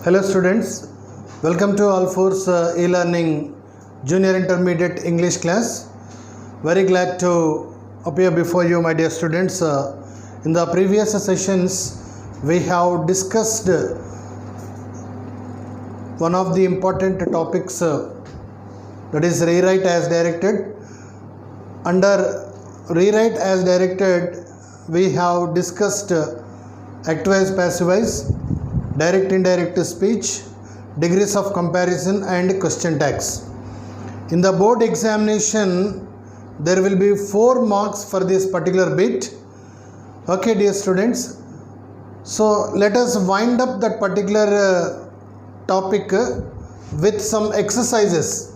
Hello students, welcome to Alforce e-learning junior intermediate English class. Very glad to appear before you, my dear students. In the previous sessions we have discussed one of the important topics, that is rewrite as directed. Under rewrite as directed we have discussed active-wise, passive-wise, direct indirect speech, degrees of comparison and question tags. In the board examination there will be 4 marks for this particular bit. Okay dear students, so let us wind up that particular topic with some exercises.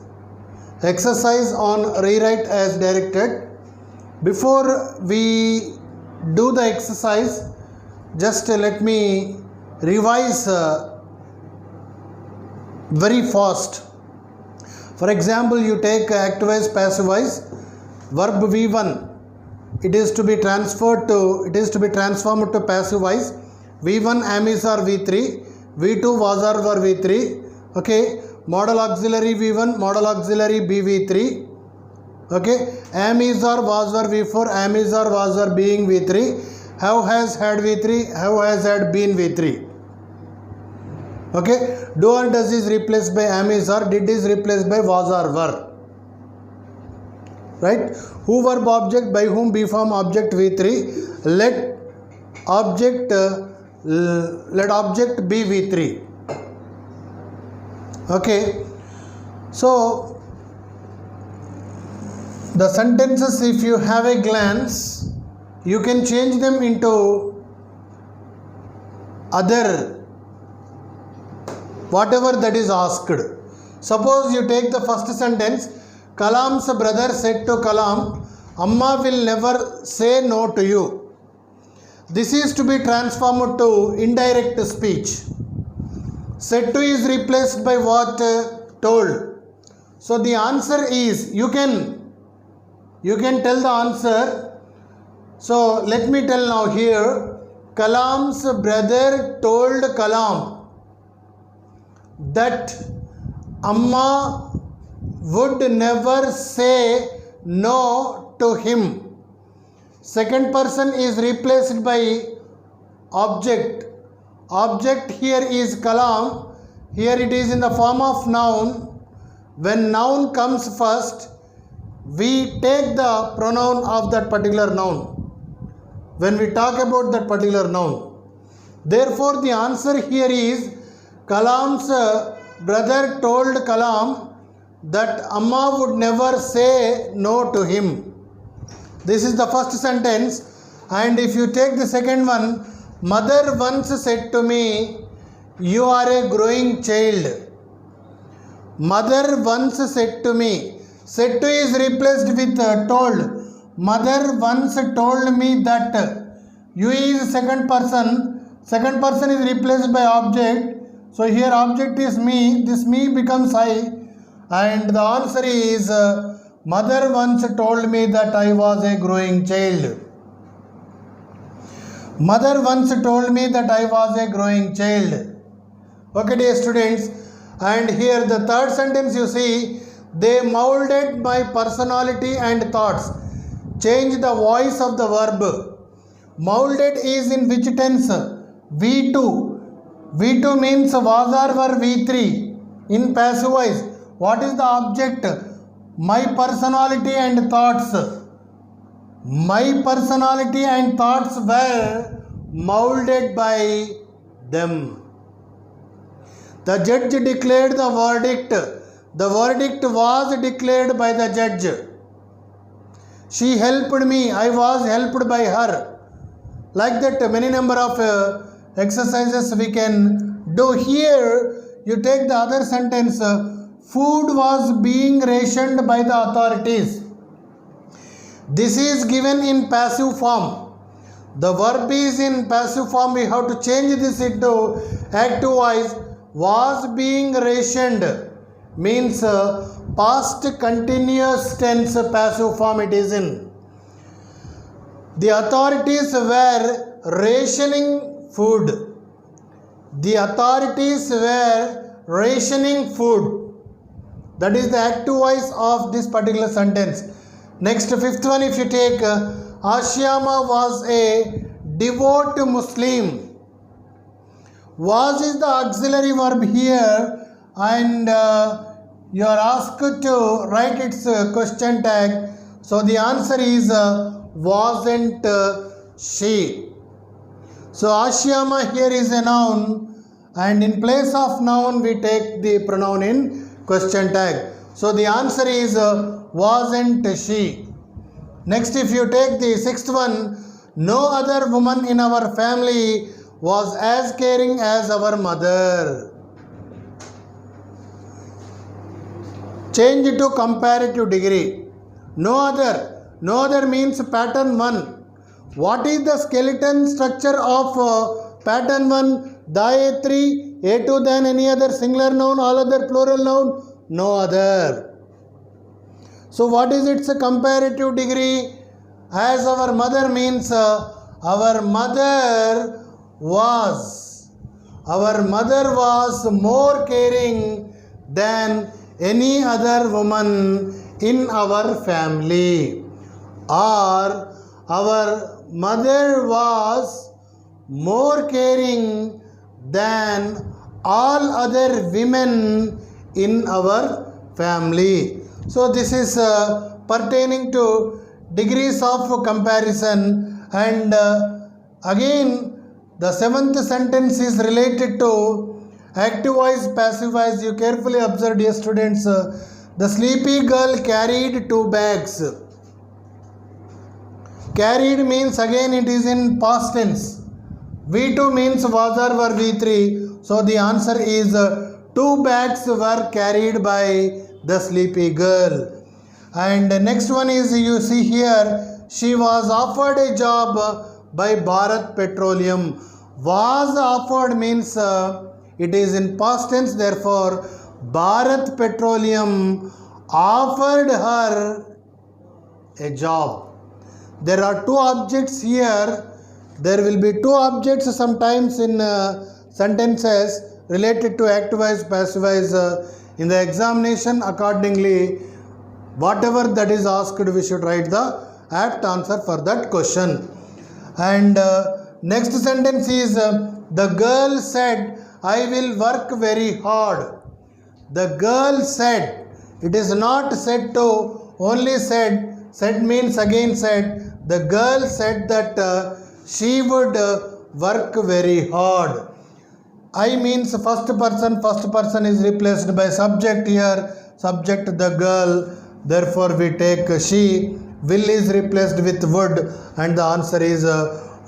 Exercise on rewrite as directed. Before we do the exercise, just let me revise very fast. For example, you take active-wise, passive-wise, verb V1, it is to be transformed to passive-wise. V1 am is or V3, V2 was or were V3. Okay, model auxiliary V1, model auxiliary BV3. Okay, am is or was or V4, am is or was or being V3, have has had V3, have has had been V3. Okay, do or does is replaced by am is or, did is replaced by was or were. Right? Who verb object, by whom be form object V3, let object be V3. Okay, so the sentences, if you have a glance, you can change them into other whatever that is asked. Suppose you take the first sentence, Kalam's brother said to Kalam, Amma will never say no to you. This is to be transformed to indirect speech. Said to is replaced by what? Told. So the answer is, you can tell the answer. So let me tell now here, Kalam's brother told Kalam that Amma would never say no to him. Second person is replaced by object. Object here is Kalam. Here it is in the form of noun. When noun comes first, we take the pronoun of that particular noun when we talk about that particular noun. Therefore, the answer here is Kalam's brother told Kalam that Amma would never say no to him. This is the first sentence. And if you take the second one, mother once said to me, you are a growing child. Mother once said to me. Said to is replaced with told. Mother once told me that. You is second person. Second person is replaced by object. So here object is me. This me becomes I. And the answer is mother once told me that I was a growing child. Mother once told me that I was a growing child. Okay dear students. And here the third sentence you see, they molded my personality and thoughts. Change the voice of the verb. Molded is in which tense? V2. V2 means was or were V3 in passive voice. What is the object? My personality and thoughts. My personality and thoughts were molded by them. The judge declared the verdict. The verdict was declared by the judge. She helped me. I was helped by her. Like that, many number of exercises we can do. Here, you take the other sentence. Food was being rationed by the authorities. This is given in passive form. The verb is in passive form. We have to change this into active voice. Was being rationed means past continuous tense passive form it is in. The authorities were rationing food. The authorities were rationing food. That is the active voice of this particular sentence. Next, fifth one, if you take Ashyama was a devout Muslim. Was is the auxiliary verb here, and you are asked to write its question tag. So the answer is wasn't she. So Ashyama here is a noun, and in place of noun we take the pronoun in question tag. So the answer is wasn't she. Next, if you take the sixth one, no other woman in our family was as caring as our mother. Change to comparative degree. No other means pattern 1. What is the skeleton structure of pattern 1? The A3, A2 than any other singular noun, all other plural noun? No other. So what is its comparative degree? As our mother means our mother was more caring than any other woman in our family, or our mother was more caring than all other women in our family. So this is pertaining to degrees of comparison, and again the seventh sentence is related to active voice, passive voice. You carefully observe, dear students. The sleepy girl carried 2 bags. Carried means again it is in past tense. V2 means was or were V3. So the answer is 2 bags were carried by the sleepy girl. And the next one is, you see here, she was offered a job by Bharat Petroleum. Was offered means it is in past tense, therefore Bharat Petroleum offered her a job. There are 2 objects here. There will be 2 objects sometimes in sentences related to active voice, passive voice. In the examination, accordingly, whatever that is asked, we should write the apt answer for that question. And next sentence is, the girl said, I will work very hard. The girl said, it is not said to, only said. Said means again said. The girl said that she would work very hard. I means first person is replaced by subject here, subject the girl, therefore we take she. Will is replaced with would, and the answer is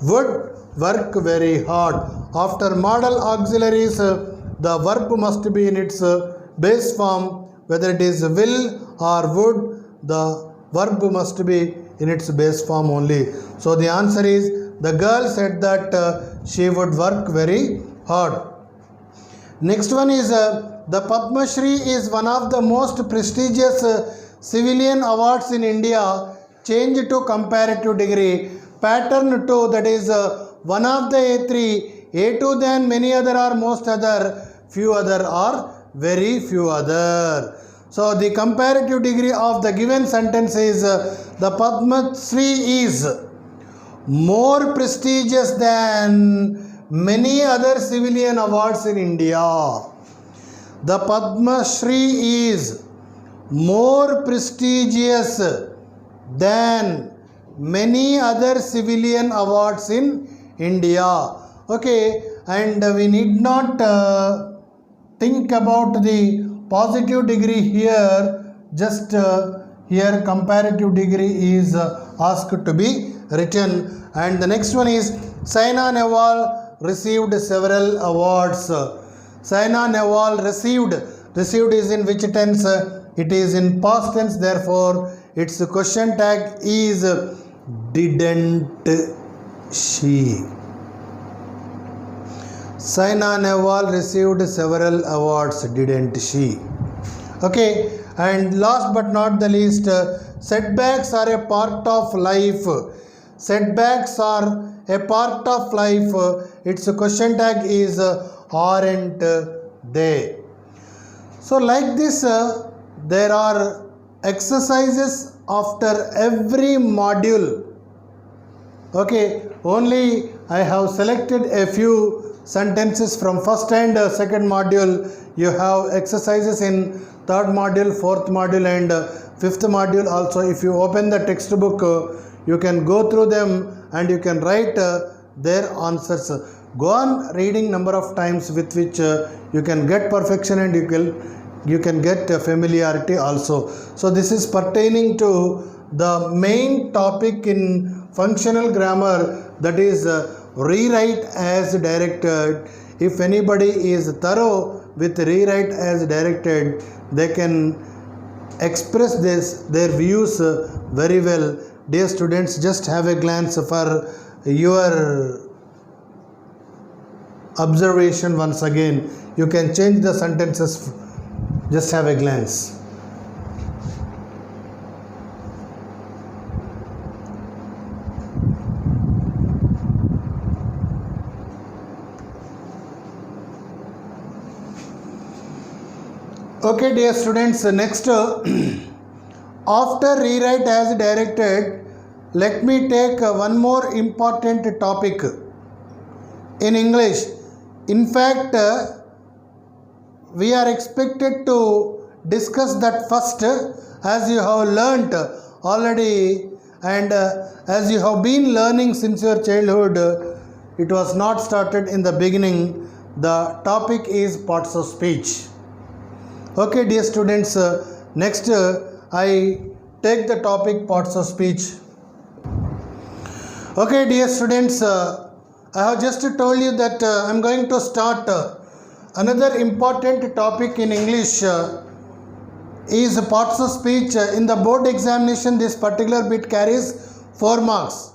would work very hard. After modal auxiliaries, the verb must be in its base form, whether it is will or would, the verb must be in its base form only. So the answer is, the girl said that she would work very hard. Next one is, the Padma Shri is one of the most prestigious civilian awards in India. Change to comparative degree. Pattern 2, that is one of the A3, A2 than many other or most other, few other or very few other. So the comparative degree of the given sentence is, the Padma Shri is more prestigious than many other civilian awards in India. The Padma Shri is more prestigious than many other civilian awards in India. Okay, and we need not think about the positive degree here, just here comparative degree is asked to be written. And the next one is, Saina Nehwal received several awards. Saina Nehwal received is in which tense? It is in past tense, therefore its question tag is didn't she. Saina Nehwal received several awards, didn't she? Okay, and last but not the least, setbacks are a part of life. Setbacks are a part of life. Its question tag is aren't they? So like this, there are exercises after every module. Okay, only I have selected a few sentences from first and second module. You have exercises in third module, fourth module and fifth module also. If you open the textbook, you can go through them and you can write their answers. Go on reading number of times, with which you can get perfection and you can get familiarity also. So this is pertaining to the main topic in functional grammar, that is rewrite as directed. If anybody is thorough with rewrite as directed, they can express their views very well. Dear students, just have a glance for your observation once again. You can change the sentences. Just have a glance. Okay, dear students, next after rewrite as directed, let me take one more important topic in English. In fact, we are expected to discuss that first, as you have learnt already and as you have been learning since your childhood. It was not started in the beginning. The topic is parts of speech. Okay, dear students, next I take the topic parts of speech. Okay, dear students, I have just told you that I am going to start another important topic in English is parts of speech. In the board examination, this particular bit carries 4 marks.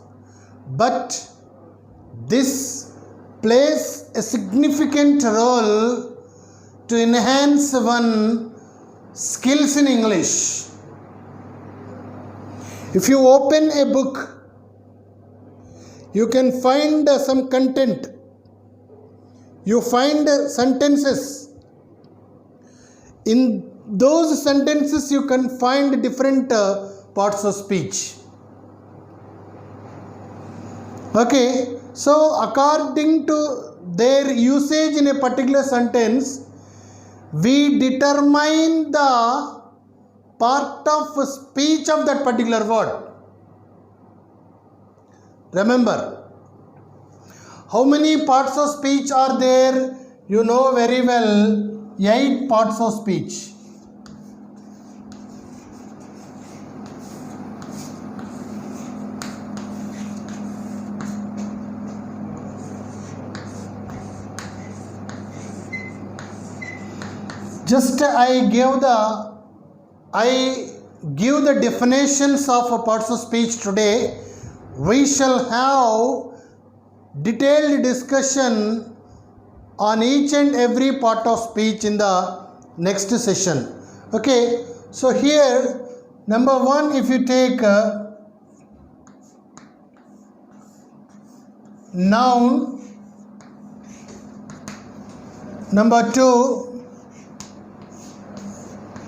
But this plays a significant role to enhance one skills in English. If you open a book, you can find some content. You find sentences. In those sentences, you can find different parts of speech. Okay, so according to their usage in a particular sentence, we determine the part of speech of that particular word. Remember, how many parts of speech are there? You know very well, 8 parts of speech. Just I give the definitions of parts of speech today. We shall have detailed discussion on each and every part of speech in the next session. Okay, so here number 1, if you take noun, number 2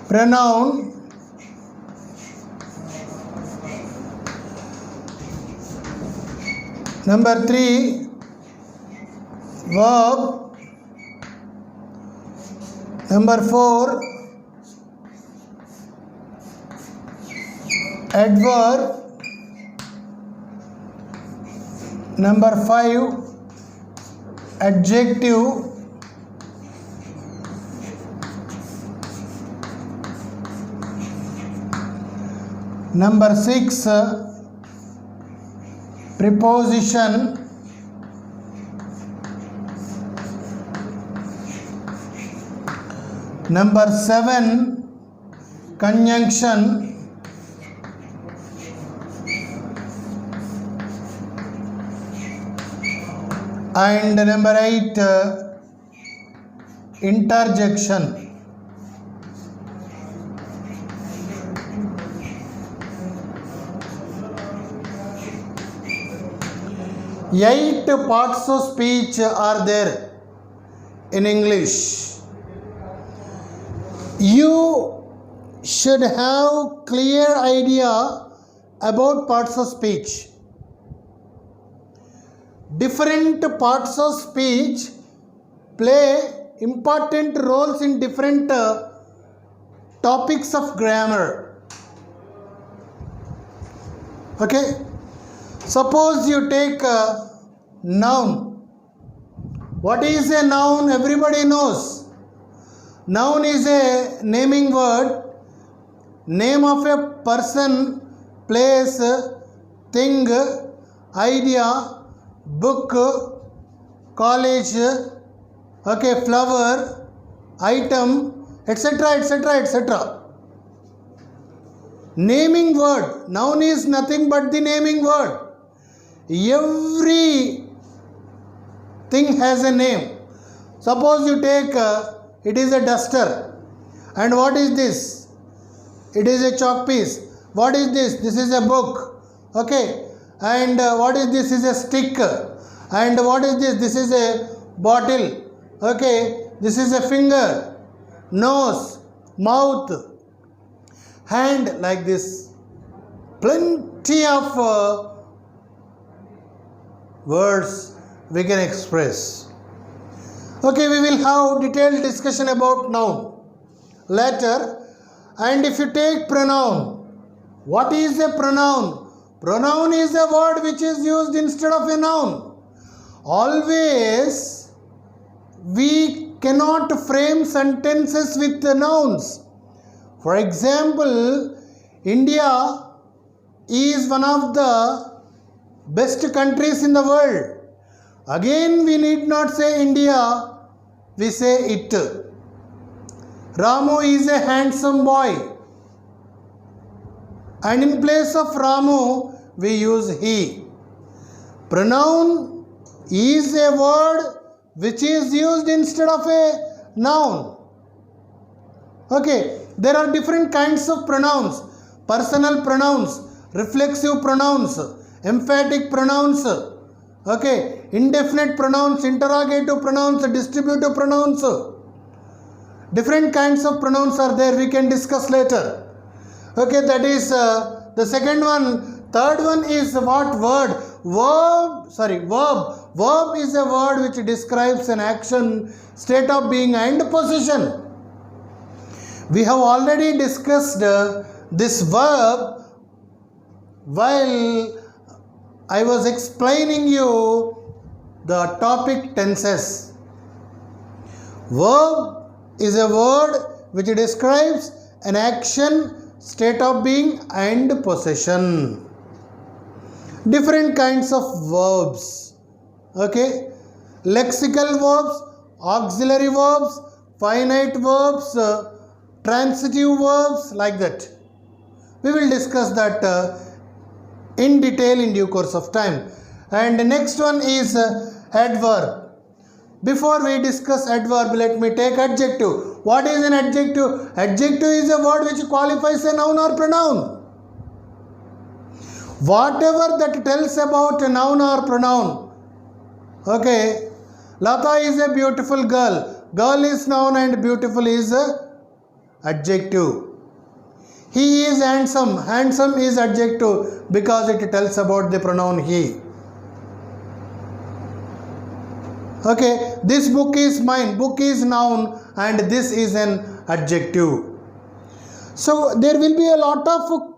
pronoun, number 3 verb, number 4 adverb, number 5 adjective, number 6 preposition, number 7 conjunction, and number 8 interjection. Eight parts of speech are there. in English. You should have clear idea about parts of speech. Different parts of speech play important roles in different topics of grammar. Okay, suppose you take a noun. What is a noun? Everybody knows. Noun is a naming word, name of a person, place, thing, idea, book, college, okay, flower, item, etc., etc., etc. Naming word. Noun is nothing but the naming word. Every thing has a name. Suppose you take it is a duster. And what is this? It is a chalk piece. What is this? This is a book. Okay. And what is this? Is a stick. And what is this? This is a bottle. Okay. This is a finger, nose, mouth, hand, like this. Plenty of words we can express. Okay, we will have detailed discussion about noun later. And if you take pronoun, what is a pronoun? Pronoun is a word which is used instead of a noun. Always we cannot frame sentences with the nouns. For example, India is one of the best countries in the world. Again, we need not say India, we say it. Ramu is a handsome boy. And in place of Ramu, we use he. Pronoun is a word which is used instead of a noun. Okay, there are different kinds of pronouns. Personal pronouns, reflexive pronouns, emphatic pronouns, okay, indefinite pronouns, interrogative pronouns, distributive pronouns. Different kinds of pronouns are there, we can discuss later. Okay, that is the second one. Third one is what word? Verb. Verb is a word which describes an action, state of being and position. We have already discussed this verb while I was explaining you the topic tenses. Verb is a word which describes an action, state of being and possession. Different kinds of verbs. Okay, lexical verbs, auxiliary verbs, finite verbs, transitive verbs, like that. We will discuss that in detail in due course of time. And the next one is adverb. Before we discuss adverb, let me take adjective. What is an adjective? Adjective is a word which qualifies a noun or pronoun. Whatever that tells about a noun or pronoun. Okay, Lata is a beautiful girl. Girl is noun and beautiful is adjective. He is handsome. Handsome is adjective because it tells about the pronoun he. Okay, this book is mine. Book is noun and this is an adjective. So there will be a lot of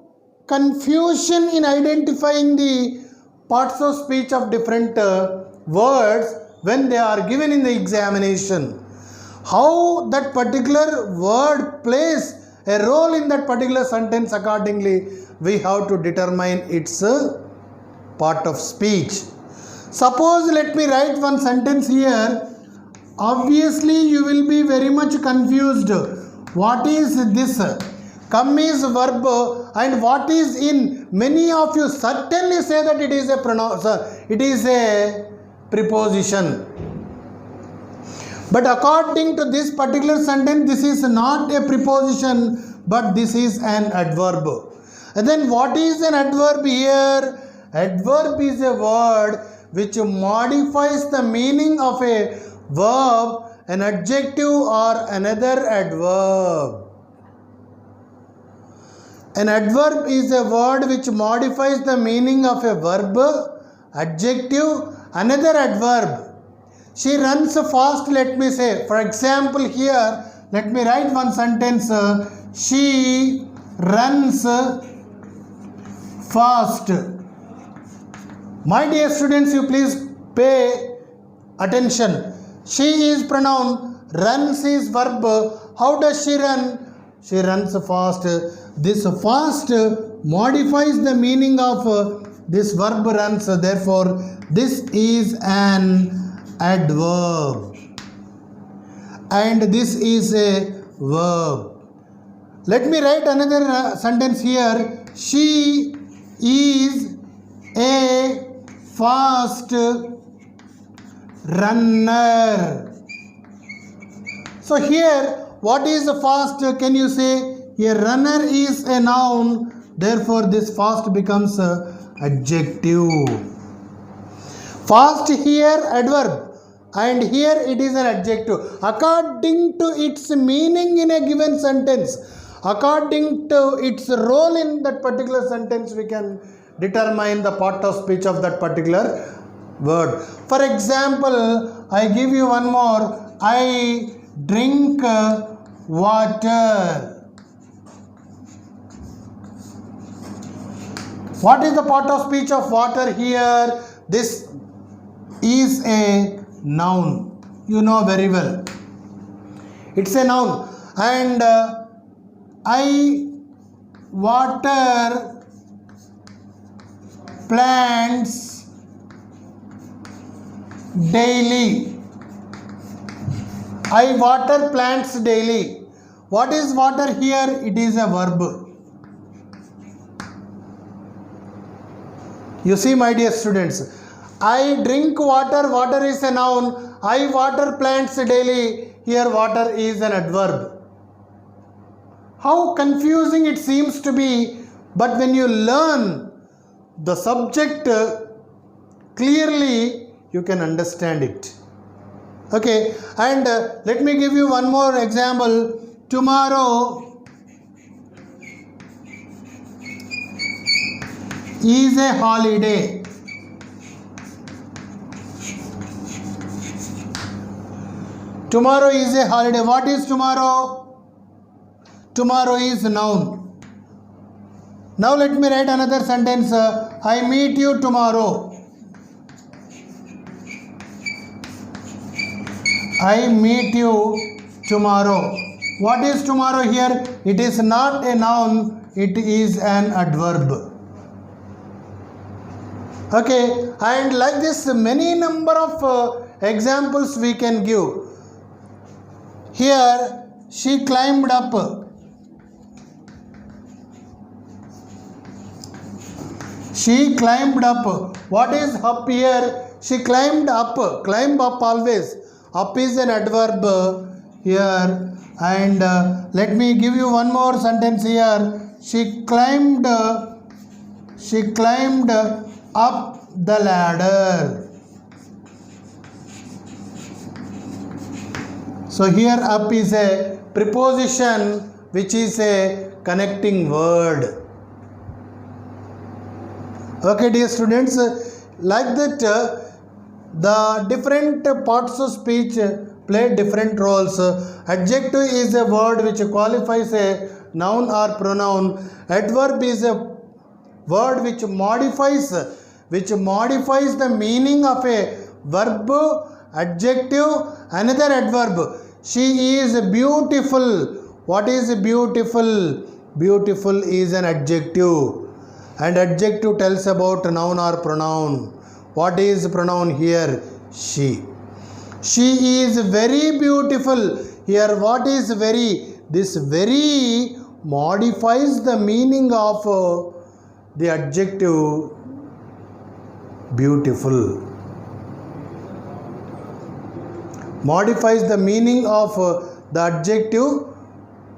confusion in identifying the parts of speech of different words when they are given in the examination. How that particular word plays a role in that particular sentence, accordingly we have to determine its part of speech. Suppose let me write one sentence here. Obviously you will be very much confused. What is this? Come is verb and what is in? Many of you certainly say that it is a pronoun, it is a preposition. But according to this particular sentence, this is not a preposition, but this is an adverb. And then what is an adverb here? Adverb is a word which modifies the meaning of a verb an adjective or another adverb. An adverb is a word which modifies the meaning of a verb, adjective, another adverb. She runs fast, let me say. For example, here, let me write one sentence. She runs fast. My dear students, you please pay attention. She is pronoun, runs is verb. How does she run? She runs fast. This fast modifies the meaning of this verb runs. Therefore, this is an adverb. And this is a verb. Let me write another sentence here. She is a fast runner. So here, what is fast? Can you say? Here, runner is a noun. Therefore, this fast becomes adjective. Fast here adverb, and here it is an adjective. According to its meaning in a given sentence, according to its role in that particular sentence, we can determine the part of speech of that particular word. For example, I give you one more. I drink water. What is the part of speech of water here? This is a noun. You know very well. It's a noun. And I water plants daily. I water plants daily. What is water here? It is a verb. You see, my dear students, I drink water. Water is a noun. I water plants daily. Here water is an adverb. How confusing it seems to be, but when you learn the subject clearly, you can understand it. Okay, and let me give you one more example. Tomorrow is a holiday. Tomorrow is a holiday. What is tomorrow? Tomorrow is a noun. Now let me write another sentence. I meet you tomorrow. I meet you tomorrow. What is tomorrow here? It is not a noun. It is an adverb. Okay, and like this many number of examples we can give. Here she climbed up. She climbed up. What is up here? She climbed up. Climb up always. Up is an adverb here. And let me give you one more sentence here. She climbed up the ladder. So here up is a preposition which is a connecting word. Okay, dear students, like that the different parts of speech play different roles. Adjective is a word which qualifies a noun or pronoun. Adverb is a word which modifies the meaning of a verb, adjective, another adverb. She is beautiful. What is beautiful? Beautiful is an adjective. And adjective tells about noun or pronoun. What is pronoun here? She. She is very beautiful. Here what is very? This very modifies the meaning of the adjective beautiful. Modifies the meaning of the adjective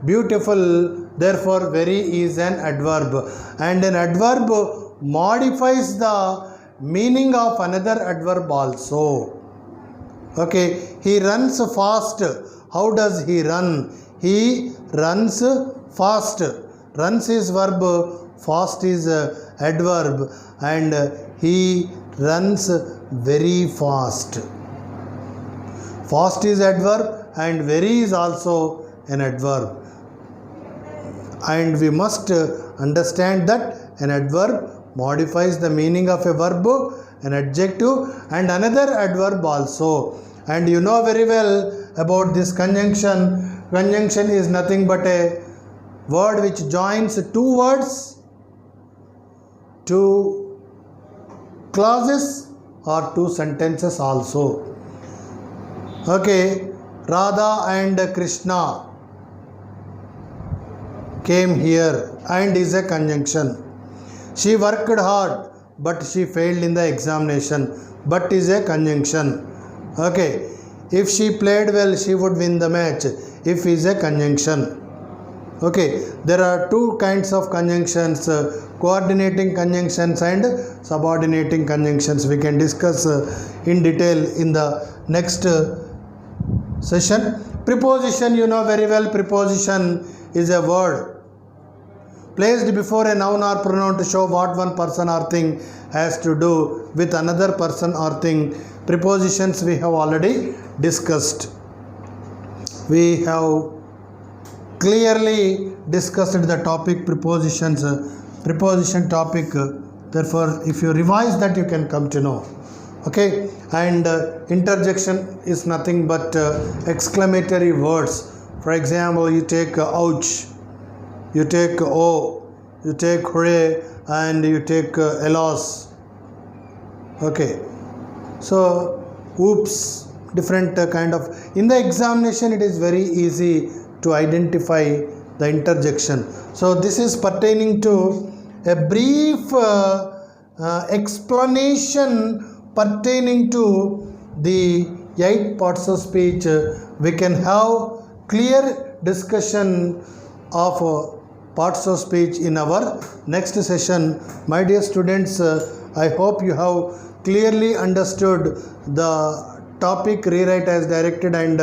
beautiful. Therefore, very is an adverb. And an adverb modifies the meaning of another adverb also. Okay, he runs fast. How does he run? He runs fast. Runs is verb, fast is adverb, and he runs very fast. Fast is adverb and very is also an adverb. And we must understand that an adverb modifies the meaning of a verb, an adjective, and another adverb also. And you know very well about this conjunction. Conjunction is nothing but a word which joins two words, two clauses, or two sentences also. Okay, Radha and Krishna came here and is a conjunction. She worked hard but she failed in the examination, but is a conjunction. Okay, if she played well she would win the match, if is a conjunction. Okay, there are two kinds of conjunctions, coordinating conjunctions and subordinating conjunctions. We can discuss in detail in the next session. Preposition, you know very well, preposition is a word placed before a noun or pronoun to show what one person or thing has to do with another person or thing. Prepositions we have already discussed. We have clearly discussed the topic prepositions, preposition topic. Therefore, if you revise that, you can come to know. Okay, and interjection is nothing but exclamatory words. For example, you take ouch, you take oh, you take hooray, and you take alas. Okay, so oops, different kind of. In the examination, it is very easy to identify the interjection. So this is pertaining to a brief explanation pertaining to the 8 parts of speech. We can have clear discussion of parts of speech in our next session. My dear students, I hope you have clearly understood the topic rewrite as directed, and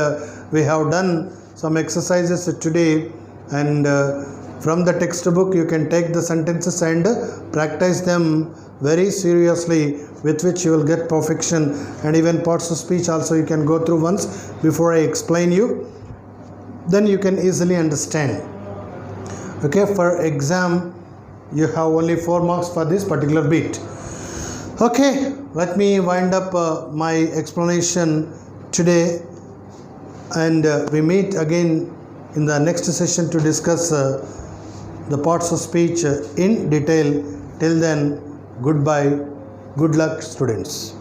we have done some exercises today, and from the textbook you can take the sentences and practice them very seriously, with which you will get perfection. And even parts of speech also you can go through once before I explain you, then you can easily understand. Okay, for exam you have only 4 marks for this particular bit. Okay, let me wind up my explanation today, and we meet again in the next session to discuss the parts of speech in detail. Till then, goodbye, good luck students.